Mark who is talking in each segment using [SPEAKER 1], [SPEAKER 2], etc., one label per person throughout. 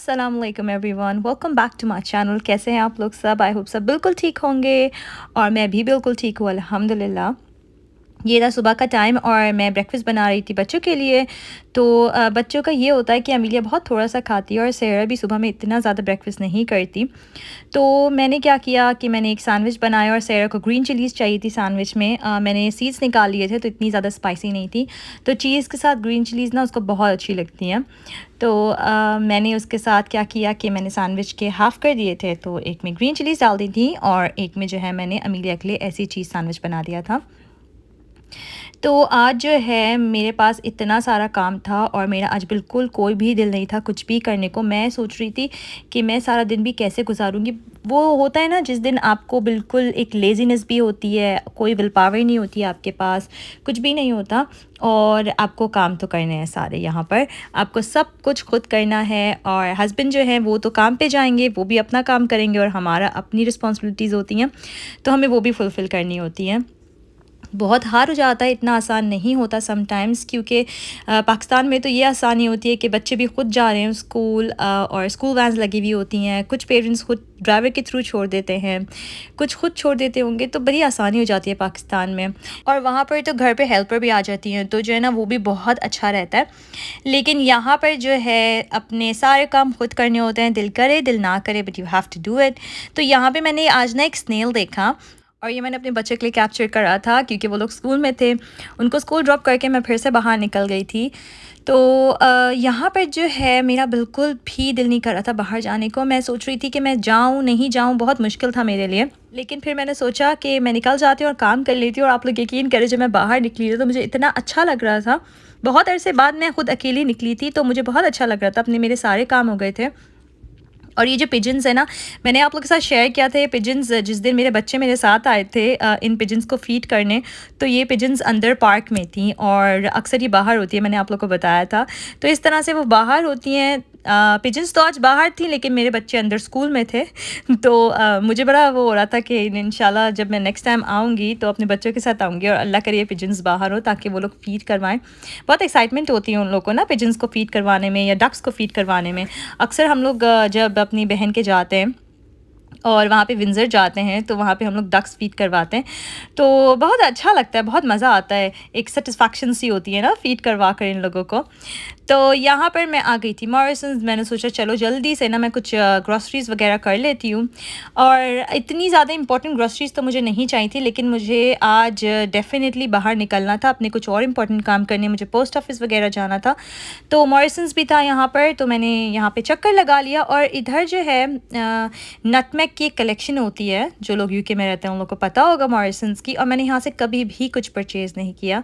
[SPEAKER 1] अस्सलाम वालेकुम everyone, welcome back to my channel. कैसे हैं आप लोग सब? आई होप सब बिल्कुल ठीक होंगे और मैं भी बिल्कुल ठीक हूँ अल्हम्दुलिल्लाह। ये था सुबह का टाइम और मैं ब्रेकफ़ास्ट बना रही थी बच्चों के लिए। तो बच्चों का ये होता है कि अमीलिया बहुत थोड़ा-सा खाती है और सहरा भी सुबह में इतना ज़्यादा ब्रेकफ़ास्ट नहीं करती। तो मैंने क्या किया कि मैंने एक सैंडविच बनाया और सहरा को ग्रीन चिलीज़ चाहिए थी सैंडविच में। मैंने सीड्स निकाल लिए थे तो इतनी ज़्यादा स्पाइसी नहीं थी। तो चीज़ के साथ ग्रीन चिलीज़ ना उसको बहुत अच्छी लगती हैं। तो मैंने उसके साथ क्या किया कि मैंने सैंडविच के हाफ़ कर दिए थे, तो एक में ग्रीन चिलीज़ डाल दी थी और एक में जो है मैंने अमीलिया के लिए ऐसी चीज़ सैंडविच बना दिया था। तो आज जो है मेरे पास इतना सारा काम था और मेरा आज बिल्कुल कोई भी दिल नहीं था कुछ भी करने को। मैं सोच रही थी कि मैं सारा दिन भी कैसे गुज़ारूँगी। वो होता है ना जिस दिन आपको बिल्कुल एक लेज़ीनेस भी होती है, कोई विल पावर ही नहीं होती है आपके पास, कुछ भी नहीं होता और आपको काम तो करने हैं सारे यहाँ पर। आपको सब कुछ खुद करना है और हस्बैंड जो हैं वो तो काम पे जाएँगे, वो भी अपना काम करेंगे और हमारा अपनी रिस्पॉन्सिबिलिटीज़ होती हैं, तो हमें वो भी फुलफ़िल करनी होती हैं। बहुत हार हो जाता है, इतना आसान नहीं होता समटाइम्स, क्योंकि पाकिस्तान में तो ये आसानी होती है कि बच्चे भी खुद जा रहे हैं स्कूल और स्कूल वैन्स लगी हुई होती हैं। कुछ पेरेंट्स खुद ड्राइवर के थ्रू छोड़ देते हैं, कुछ खुद छोड़ देते होंगे, तो बड़ी आसानी हो जाती है पाकिस्तान में। और वहाँ पर तो घर पे हेल्पर भी आ जाती हैं, तो जो है ना वो भी बहुत अच्छा रहता है। लेकिन यहाँ पर जो है अपने सारे काम खुद करने होते हैं, दिल करे दिल ना करे but you have to do it. तो यहाँ पे मैंने आज ना एक स्नेल देखा और ये मैंने अपने बच्चे के लिए कैप्चर करा था क्योंकि वो लोग स्कूल में थे। उनको स्कूल ड्रॉप करके मैं फिर से बाहर निकल गई थी। तो यहाँ पर जो है मेरा बिल्कुल भी दिल नहीं कर रहा था बाहर जाने को। मैं सोच रही थी कि मैं जाऊँ नहीं जाऊँ, बहुत मुश्किल था मेरे लिए। लेकिन फिर मैंने सोचा कि मैं निकल जाती हूँ और काम कर लेती हूँ। और आप लोग यकीन करें, जब मैं बाहर निकली तो मुझे इतना अच्छा लग रहा था। बहुत अरसे बाद मैं खुद अकेली निकली थी तो मुझे बहुत अच्छा लग रहा था। अपने मेरे सारे काम हो गए थे। और ये जो पिजन्स है ना, मैंने आप लोगों के साथ शेयर किया था ये पिजन्स जिस दिन मेरे बच्चे मेरे साथ आए थे इन पिजन्स को फ़ीड करने। तो ये पिजन्स अंदर पार्क में थी और अक्सर ये बाहर होती है, मैंने आप लोगों को बताया था। तो इस तरह से वो बाहर होती हैं। पिजन्स तो आज बाहर थी लेकिन मेरे बच्चे अंदर स्कूल में थे। तो मुझे बड़ा वो हो रहा था कि इंशाल्लाह जब मैं नेक्स्ट टाइम आऊँगी तो अपने बच्चों के साथ आऊँगी और अल्लाह करे ये पिजन्स बाहर हो ताकि वो लोग फ़ीड करवाएँ। बहुत एक्साइटमेंट होती है उन लोगों को ना पिजन्स को फ़ीड करवाने में या डक्स को फ़ीड करवाने में। अक्सर हम लोग जब अपनी बहन के जाते हैं और वहाँ पे विंज़र जाते हैं तो वहाँ पे हम लोग डक्स फ़ीड करवाते हैं। तो बहुत अच्छा लगता है, बहुत मज़ा आता है, एक सैटिस्फैक्शन सी होती है ना फ़ीड करवा कर इन लोगों को। तो यहाँ पर मैं आ गई थी मॉरिसन्स। मैंने सोचा चलो जल्दी से ना मैं कुछ ग्रॉसरीज़ वग़ैरह कर लेती हूँ। और इतनी ज़्यादा इम्पोर्टेंट ग्रॉसरीज़ तो मुझे नहीं चाहिए थी, लेकिन मुझे आज डेफ़िनेटली बाहर निकलना था अपने कुछ और इम्पोर्टेंट काम करने, मुझे पोस्ट ऑफ़िस वग़ैरह जाना था। तो मॉरिसन्स भी था यहाँ पर, तो मैंने यहाँ पे चक्कर लगा लिया। और इधर जो है नटमेग की एक कलेक्शन होती है, जो लोग यूके में रहते हैं उन लोगों को पता होगा मॉरिसन्स की। और मैंने यहाँ से कभी भी कुछ परचेज़ नहीं किया।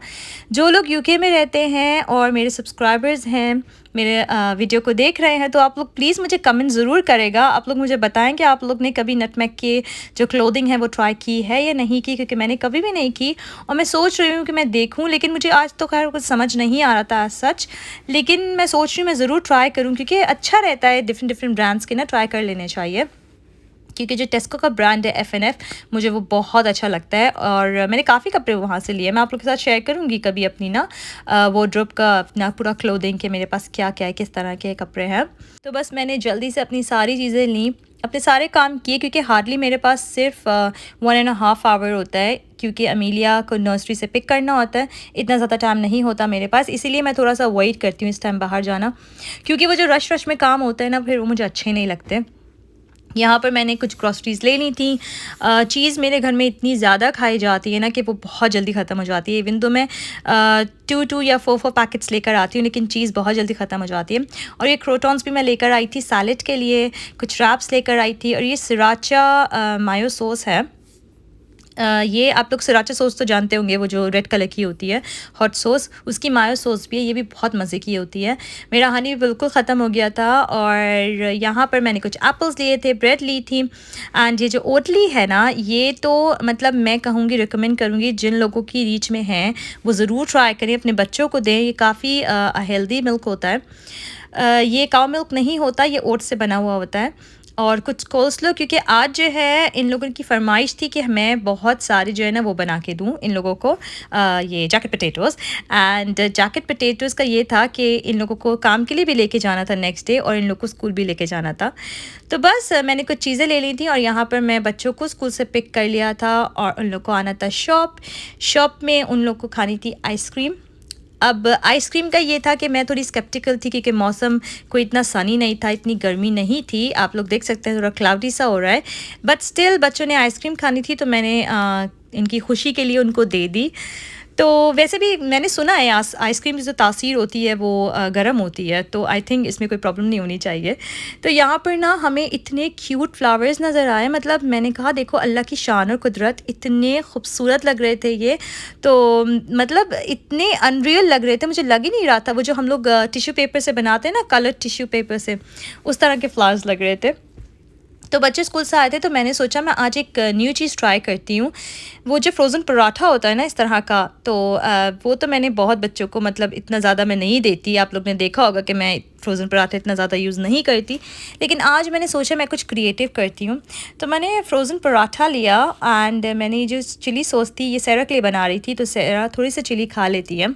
[SPEAKER 1] जो लोग यूके में रहते हैं और मेरे सब्सक्राइबर्स हैं, मेरे वीडियो को देख रहे हैं, तो आप लोग प्लीज़ मुझे कमेंट ज़रूर करेगा। आप लोग मुझे बताएं कि आप लोग ने कभी नटमेग के जो क्लोथिंग है वो ट्राई की है या नहीं की, क्योंकि मैंने कभी भी नहीं की। और मैं सोच रही हूँ कि मैं देखूँ, लेकिन मुझे आज तो खैर कुछ समझ नहीं आ रहा था सच। लेकिन मैं सोच रही हूँ मैं ज़रूर ट्राई करूँ, क्योंकि अच्छा रहता है डिफरेंट ब्रांड्स के ना ट्राई कर लेने चाहिए। क्योंकि जो टेस्को का ब्रांड है F&F, मुझे वो बहुत अच्छा लगता है और मैंने काफ़ी कपड़े वहाँ से लिए। मैं आप लोग के साथ शेयर करूँगी कभी अपनी ना वार्डरोब का अपना पूरा क्लोथिंग के मेरे पास क्या क्या है, किस तरह के कपड़े हैं। तो बस मैंने जल्दी से अपनी सारी चीज़ें लीं, अपने सारे काम किए, क्योंकि हार्डली मेरे पास सिर्फ 1.5 आवर होता है, क्योंकि अमीलिया को नर्सरी से पिक करना होता है। इतना ज़्यादा टाइम नहीं होता मेरे पास, इसीलिए मैं थोड़ा सा वेट करती हूँ इस टाइम बाहर जाना, क्योंकि वो जो रश में काम होता है ना, फिर वो मुझे अच्छे नहीं लगते। यहाँ पर मैंने कुछ ग्रॉसरीज़ ले ली थी। चीज़ मेरे घर में इतनी ज़्यादा खाई जाती है ना कि वो बहुत जल्दी ख़त्म हो जाती है। इवन तो मैं 2 या 4 पैकेट्स लेकर आती हूँ, लेकिन चीज़ बहुत जल्दी ख़त्म हो जाती है। और ये क्रोटॉन्स भी मैं लेकर आई थी सैलेड के लिए, कुछ रैप्स लेकर आई थी। और ये सराचा मायो सॉस है। ये आप लोग सराचा सॉस तो जानते होंगे, वो जो रेड कलर की होती है हॉट सॉस, उसकी मायो सॉस भी है, ये भी बहुत मज़े की होती है। मेरा हनी बिल्कुल ख़त्म हो गया था। और यहाँ पर मैंने कुछ एप्पल्स लिए थे, ब्रेड ली थी। एंड ये जो ओटली है ना, ये तो मतलब मैं कहूँगी, रिकमेंड करूँगी जिन लोगों की रीच में हैं वो ज़रूर ट्राई करें, अपने बच्चों को दें। ये काफ़ी हेल्दी मिल्क होता है। ये काउ मिल्क नहीं होता, ये ओट्स से बना हुआ होता है। और कुछ कोल्स्लो, क्योंकि आज जो है इन लोगों की फरमाइश थी कि मैं बहुत सारे जो है ना वो बना के दूँ इन लोगों को, ये jacket potatoes. And jacket potatoes का ये था कि इन लोगों को काम के लिए भी लेके जाना था नेक्स्ट डे, और इन लोगों को स्कूल भी लेके जाना था। तो बस मैंने कुछ चीज़ें ले ली थी और यहाँ पर मैं बच्चों को स्कूल से पिक कर लिया था, और उन लोग को आना था शॉप में उन लोग को खानी थी आइसक्रीम। अब आइसक्रीम का ये था कि मैं थोड़ी स्केप्टिकल थी, क्योंकि मौसम कोई इतना सनी नहीं था, इतनी गर्मी नहीं थी। आप लोग देख सकते हैं थोड़ा क्लाउडी सा हो रहा है, बट स्टिल बच्चों ने आइसक्रीम खानी थी, तो मैंने इनकी खुशी के लिए उनको दे दी। तो वैसे भी मैंने सुना है आइसक्रीम की जो तासीर होती है वो गर्म होती है, तो आई थिंक इसमें कोई प्रॉब्लम नहीं होनी चाहिए। तो यहाँ पर ना हमें इतने क्यूट फ्लावर्स नज़र आए, मतलब मैंने कहा देखो अल्लाह की शान और कुदरत, इतने खूबसूरत लग रहे थे ये। तो मतलब इतने अनरियल लग रहे थे, मुझे लग ही नहीं रहा था वो जो हम लोग टिश्यू पेपर से बनाते हैं ना, कलर टिश्यू पेपर से, उस तरह के फ्लावर्स लग रहे थे। तो बच्चे स्कूल से आए थे, तो मैंने सोचा मैं आज एक न्यू चीज़ ट्राई करती हूँ। वो जो फ्रोज़न पराठा होता है ना इस तरह का, तो वो तो मैंने बहुत बच्चों को, मतलब इतना ज़्यादा मैं नहीं देती, आप लोग ने देखा होगा कि मैं फ्रोज़न पराठा इतना ज़्यादा यूज़ नहीं करती, लेकिन आज मैंने सोचा मैं कुछ क्रिएटिव करती हूँ। तो मैंने फ्रोज़न पराठा लिया, एंड मैंने जो चिली सॉस थी, ये सैरा के लिए बना रही थी, तो सैरा थोड़ी सी चिली खा लेती है,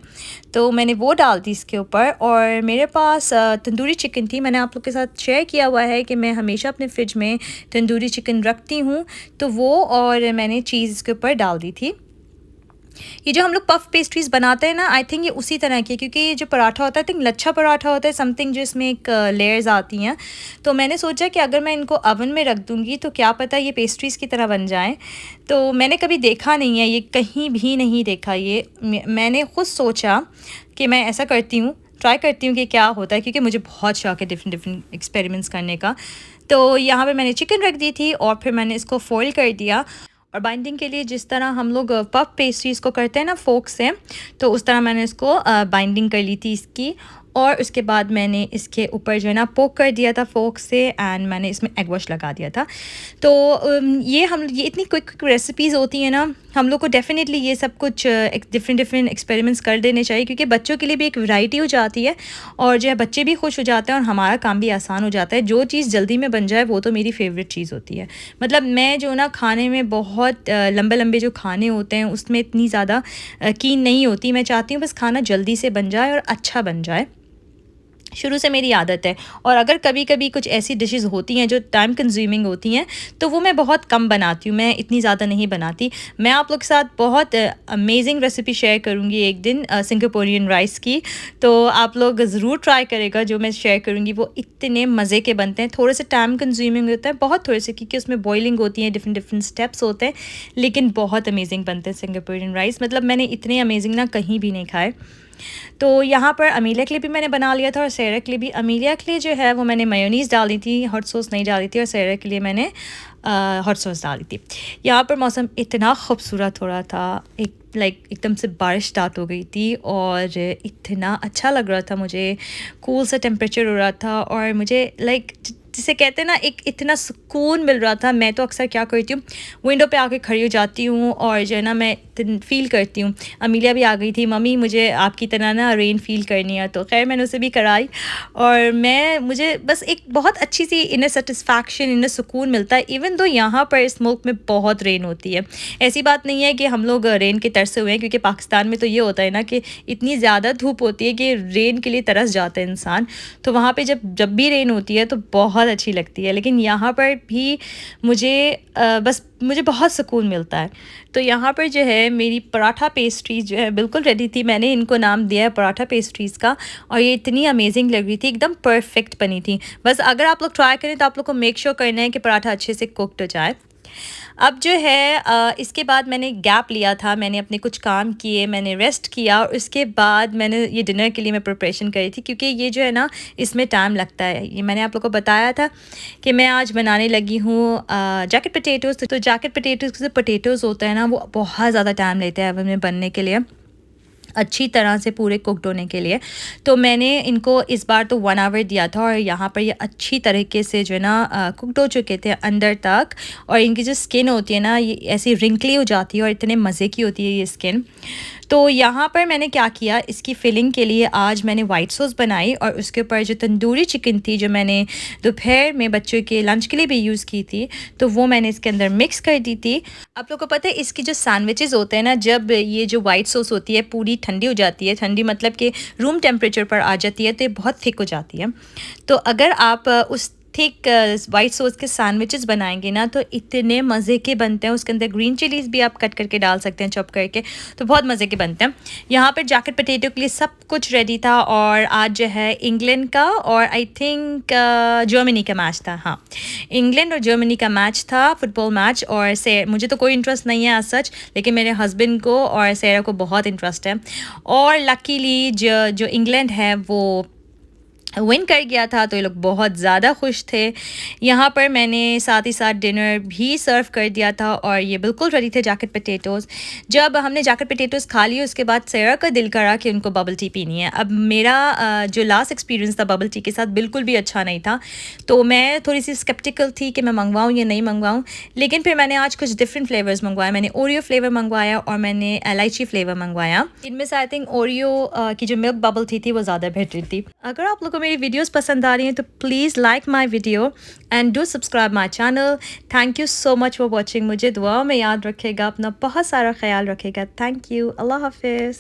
[SPEAKER 1] तो मैंने वो डाल दी इसके ऊपर। और मेरे पास तंदूरी चिकन थी, मैंने आप लोग के साथ शेयर किया हुआ है कि मैं हमेशा अपने फ्रिज में तंदूरी चिकन रखती हूँ, तो वो और मैंने चीज़ इसके ऊपर डाल दी थी। ये जो हम लोग पफ पेस्ट्रीज़ बनाते हैं ना, आई थिंक ये उसी तरह की है, क्योंकि ये जो पराठा होता है, आई थिंक लच्छा पराठा होता है समथिंग, जो इसमें एक लेयर्स आती हैं। तो मैंने सोचा कि अगर मैं इनको ओवन में रख दूँगी तो क्या पता ये पेस्ट्रीज़ की तरह बन जाएँ। तो मैंने कभी देखा नहीं है ये, कहीं भी नहीं देखा ये, मैंने खुद सोचा कि मैं ऐसा करती हूँ, ट्राई करती हूँ कि क्या होता है, क्योंकि मुझे बहुत शौक है डिफरेंट डिफरेंट एक्सपेरिमेंट्स करने का। तो यहाँ पे मैंने चिकन रख दी थी, और फिर मैंने इसको फॉइल कर दिया, और बाइंडिंग के लिए जिस तरह हम लोग पफ पेस्ट्रीज़ को करते हैं ना फोक से, तो उस तरह मैंने इसको बाइंडिंग कर ली थी इसकी। और उसके बाद मैंने इसके ऊपर जो है ना पोक कर दिया था फोक से, एंड मैंने इसमें एग वॉश लगा दिया था। तो ये इतनी क्विक क्विक रेसिपीज़ होती हैं ना, हम लोग को डेफ़िनेटली ये सब कुछ डिफरेंट डिफरेंट एक्सपेरिमेंट्स कर देने चाहिए, क्योंकि बच्चों के लिए भी एक वैरायटी हो जाती है, और जो है बच्चे भी खुश हो जाते हैं, और हमारा काम भी आसान हो जाता है। जो चीज़ जल्दी में बन जाए वो तो मेरी फेवरेट चीज़ होती है। मतलब मैं जो ना खाने में बहुत लंबे लंबे जो खाने होते हैं उसमें इतनी ज़्यादा कीन नहीं होती, मैं चाहती हूँ बस खाना जल्दी से बन जाए और अच्छा बन जाए, शुरू से मेरी आदत है। और अगर कभी कभी कुछ ऐसी डिशेस होती हैं जो टाइम कंज्यूमिंग होती हैं, तो वो मैं बहुत कम बनाती हूँ, मैं इतनी ज़्यादा नहीं बनाती। मैं आप लोग के साथ बहुत अमेजिंग रेसिपी शेयर करूँगी एक दिन, सिंगापुरियन राइस की, तो आप लोग ज़रूर ट्राई करेगा। जो मैं शेयर करूँगी वो इतने मज़े के बनते हैं, थोड़े से टाइम कंज्यूमिंग होता है, बहुत थोड़े से, क्योंकि उसमें बॉइलिंग होती है, डिफरेंट डिफरेंट स्टेप्स होते हैं, लेकिन बहुत अमेजिंग बनते हैं सिंगापुरियन राइस। मतलब मैंने इतने अमेजिंग ना कहीं भी नहीं खाए। तो यहाँ पर अमीलिया के लिए भी मैंने बना लिया था, और सैरा के लिए भी। अमीलिया के लिए जो है वो मैंने मेयोनीज़ डाली थी, हॉट सॉस नहीं डाली थी, और सैरा के लिए मैंने हॉट सॉस डाली थी। यहाँ पर मौसम इतना खूबसूरत हो रहा था, एकदम से बारिश स्टार्ट हो गई थी, और इतना अच्छा लग रहा था मुझे, कूल सा टेम्परेचर हो रहा था, और मुझे जिसे कहते हैं ना, एक इतना सुकून मिल रहा था। मैं तो अक्सर क्या करती हूँ, विंडो पे आके खड़ी हो जाती हूँ, और जो है ना मैं फ़ील करती हूँ। अमीलिया भी आ गई थी, मम्मी मुझे आपकी तरह ना रेन फ़ील करनी है, तो खैर मैंने उसे भी कराई, और मुझे बस एक बहुत अच्छी सी इनर सेटिस्फैक्शन, इनर सुकून मिलता है। इवन दो यहाँ पर इस मुल्क में बहुत रेन होती है, ऐसी बात नहीं है कि हम लोग रेन के तरसे हुए हैं, क्योंकि पाकिस्तान में तो ये होता है ना कि इतनी ज़्यादा धूप होती है कि रेन के लिए तरस जाता है इंसान। तो वहाँ पे जब भी रेन होती है तो बहुत अच्छी लगती है, लेकिन यहाँ पर भी मुझे बहुत सुकून मिलता है। तो यहाँ पर जो है मेरी पराठा पेस्ट्रीज़ जो है बिल्कुल रेडी थी, मैंने इनको नाम दिया है पराठा पेस्ट्रीज़ का, और ये इतनी अमेजिंग लग रही थी, एकदम परफेक्ट बनी थी। बस अगर आप लोग ट्राई करें तो आप लोग को मेक श्योर करना है कि पराठा अच्छे से कुक्ड हो जाए। अब जो है इसके बाद मैंने गैप लिया था, मैंने अपने कुछ काम किए, मैंने रेस्ट किया, और उसके बाद मैंने ये डिनर के लिए मैं प्रिपरेशन करी थी, क्योंकि ये जो है ना इसमें टाइम लगता है। ये मैंने आप लोगों को बताया था कि मैं आज बनाने लगी हूँ जैकेट पोटैटोज़। तो जैकेट पोटैटोज़ के जो पोटैटोज़ होते हैं ना, वो बहुत ज़्यादा टाइम लेते हैं ओवन में बनने के लिए, अच्छी तरह से पूरे कुक्ड होने के लिए। तो मैंने इनको इस बार तो 1 आवर दिया था, और यहाँ पर ये अच्छी तरीके से जो है ना कुक्ड हो चुके थे अंदर तक, और इनकी जो स्किन होती है ना, ये ऐसी रिंकली हो जाती है, और इतने मज़े की होती है ये स्किन। तो यहाँ पर मैंने क्या किया, इसकी फिलिंग के लिए आज मैंने वाइट सॉस बनाई और उसके ऊपर जो तंदूरी चिकन थी जो मैंने दोपहर में बच्चों के लंच के लिए भी यूज़ की थी, तो वो मैंने इसके अंदर मिक्स कर दी थी। आप लोगों को पता है इसकी जो सैंडविचेस होते हैं ना, जब ये जो वाइट सॉस होती है पूरी ठंडी हो जाती है, ठंडी मतलब कि रूम टेम्परेचर पर आ जाती है, तो ये बहुत थिक हो जाती है। तो अगर आप उस थिक वाइट सॉस के सैंडविचेस बनाएंगे ना, तो इतने मज़े के बनते हैं। उसके अंदर ग्रीन चिलीज़ भी आप कट करके डाल सकते हैं, चॉप करके, तो बहुत मज़े के बनते हैं। यहाँ पर जैकेट पोटैटो के लिए सब कुछ रेडी था और आज जो है इंग्लैंड का और आई थिंक जर्मनी का मैच था। हाँ, इंग्लैंड और जर्मनी का मैच था, फुटबॉल मैच। और से मुझे तो कोई इंटरेस्ट नहीं है एज सच, लेकिन मेरे हस्बैंड को और सेरा को बहुत इंटरेस्ट है। और लकीली जो इंग्लैंड है वो विन कर गया था, तो ये लोग बहुत ज़्यादा खुश थे। यहाँ पर मैंने साथ ही साथ डिनर भी सर्व कर दिया था और ये बिल्कुल रेडी थे जैकेट पोटैटोज़। जब हमने जैकेट पोटैटोज़ खा लिए उसके बाद सेरा का दिल करा कि उनको बबल टी पीनी है। अब मेरा जो लास्ट एक्सपीरियंस था बबल टी के साथ बिल्कुल भी अच्छा नहीं था, तो मैं थोड़ी सी स्केप्टिकल थी कि मैं मंगवाऊँ या नहीं मंगवाऊँ। लेकिन फिर मैंने आज कुछ डिफरेंट फ्लेवर्स मंगवाए। मैंने ओरियो फ्लेवर मंगवाया और मैंने इलायची फ्लेवर मंगवाया। इनमें से आई थिंक ओरियो की जो मिल्क बबल टी थी वो ज़्यादा बेहतर थी। अगर आप लोगों को मेरी वीडियोस पसंद आ रही हैं तो please like my video and do subscribe my channel. Thank you so much for watching. मुझे दुआओं में याद रखेगा, अपना बहुत सारा ख्याल रखेगा। Thank you. अल्लाह हाफिज़।